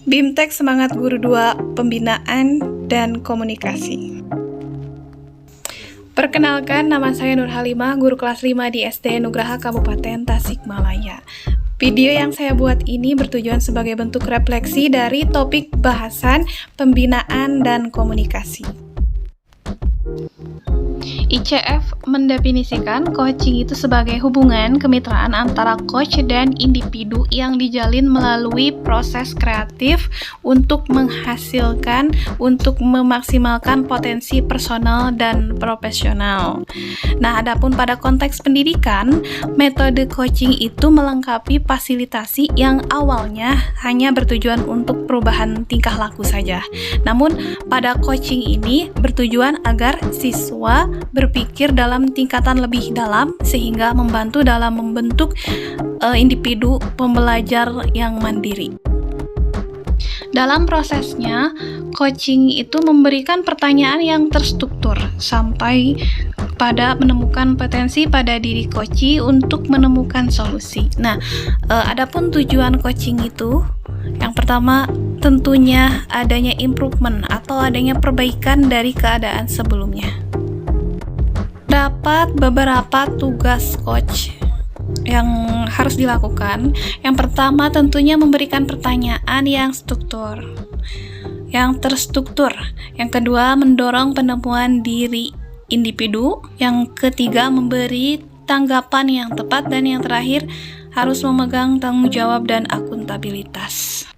BIMTEK Semangat Guru 2 Pembinaan dan Komunikasi. Perkenalkan, nama saya Nur Halimah, guru kelas 5 di SD Nugraha Kabupaten Tasikmalaya. Video yang saya buat ini bertujuan sebagai bentuk refleksi dari topik bahasan pembinaan dan komunikasi. ICF mendefinisikan coaching itu sebagai hubungan kemitraan antara coach dan individu yang dijalin melalui proses kreatif untuk memaksimalkan potensi personal dan profesional. Nah, adapun pada konteks pendidikan, metode coaching itu melengkapi fasilitasi yang awalnya hanya bertujuan untuk perubahan tingkah laku saja. Namun, pada coaching ini bertujuan agar siswa berpikir dalam tingkatan lebih dalam sehingga membantu dalam membentuk individu pembelajar yang mandiri. Dalam prosesnya, coaching itu memberikan pertanyaan yang terstruktur sampai pada menemukan potensi pada diri coachee untuk menemukan solusi. Nah, adapun tujuan coaching itu, yang pertama tentunya adanya improvement atau adanya perbaikan dari keadaan sebelumnya. Dapat beberapa tugas coach yang harus dilakukan. Yang pertama tentunya memberikan pertanyaan yang terstruktur. Yang kedua, mendorong penemuan diri individu. Yang ketiga, memberi tanggapan yang tepat. Dan yang terakhir, harus memegang tanggung jawab dan akuntabilitas.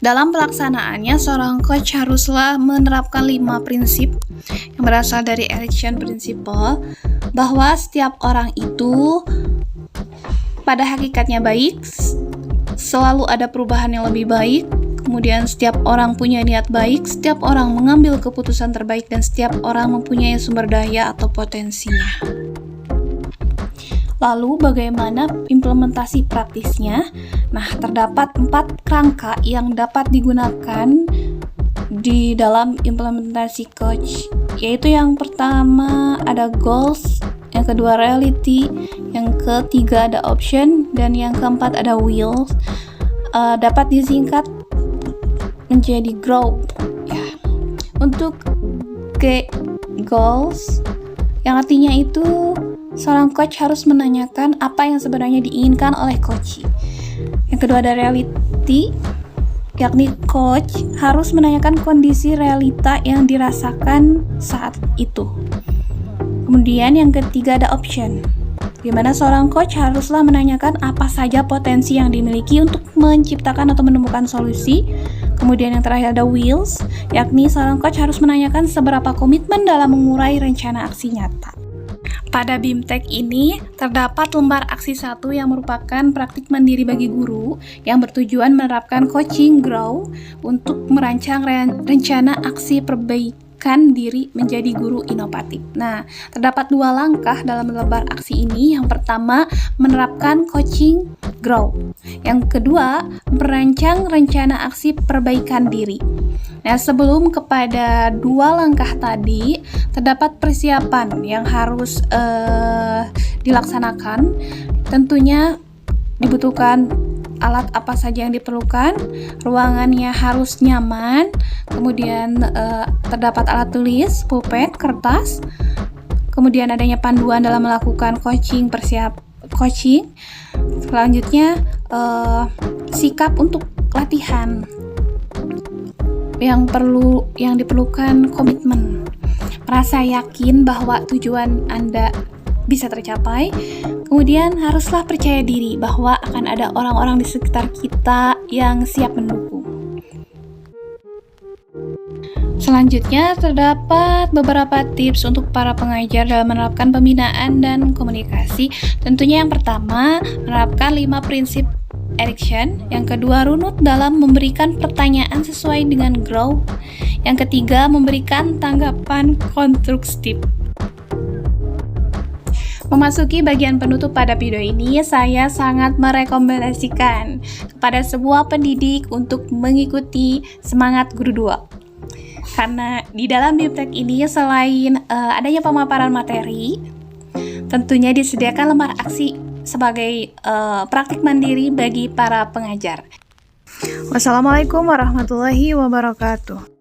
Dalam pelaksanaannya, seorang coach haruslah menerapkan 5 prinsip yang berasal dari Erikson Principle, bahwa setiap orang itu pada hakikatnya baik, selalu ada perubahan yang lebih baik, kemudian setiap orang punya niat baik, setiap orang mengambil keputusan terbaik, dan setiap orang mempunyai sumber daya atau potensinya. Lalu bagaimana implementasi praktisnya? Nah, terdapat 4 kerangka yang dapat digunakan di dalam implementasi coach, yaitu yang pertama ada goals, yang kedua reality, yang ketiga ada option, dan yang keempat ada will. Dapat disingkat menjadi grow. Ya. Untuk goals, yang artinya itu seorang coach harus menanyakan apa yang sebenarnya diinginkan oleh coachee. Yang kedua ada reality, yakni coach harus menanyakan kondisi realita yang dirasakan saat itu. Kemudian yang ketiga ada option, di mana seorang coach haruslah menanyakan apa saja potensi yang dimiliki untuk menciptakan atau menemukan solusi. Kemudian yang terakhir ada wills, yakni seorang coach harus menanyakan seberapa komitmen dalam mengurai rencana aksi nyata. Pada BIMTEK ini terdapat lembar aksi 1 yang merupakan praktik mandiri bagi guru yang bertujuan menerapkan coaching grow untuk merancang rencana aksi perbaikan diri menjadi guru inovatif. Nah, terdapat 2 langkah dalam lembar aksi ini. Yang pertama, menerapkan coaching grow. Yang kedua, merancang rencana aksi perbaikan diri. Nah, sebelum kepada 2 langkah tadi, terdapat persiapan yang harus dilaksanakan. Tentunya dibutuhkan alat apa saja yang diperlukan, ruangannya harus nyaman, kemudian terdapat alat tulis, pulpen, kertas, kemudian adanya panduan dalam melakukan coaching, coaching. Selanjutnya, sikap untuk latihan. Yang diperlukan komitmen, merasa yakin bahwa tujuan Anda bisa tercapai. Kemudian haruslah percaya diri bahwa akan ada orang-orang di sekitar kita yang siap mendukung. Selanjutnya terdapat beberapa tips untuk para pengajar dalam menerapkan pembinaan dan komunikasi. Tentunya yang pertama, menerapkan 5 prinsip Erikson. Yang kedua, runut dalam memberikan pertanyaan sesuai dengan grow. Yang ketiga, memberikan tanggapan konstruktif. Memasuki bagian penutup pada video ini, saya sangat merekomendasikan kepada semua pendidik untuk mengikuti Semangat Guru 2. Karena di dalam BIMTEK ini selain adanya pemaparan materi, tentunya disediakan lembar aksi sebagai praktik mandiri bagi para pengajar. Wassalamualaikum warahmatullahi wabarakatuh.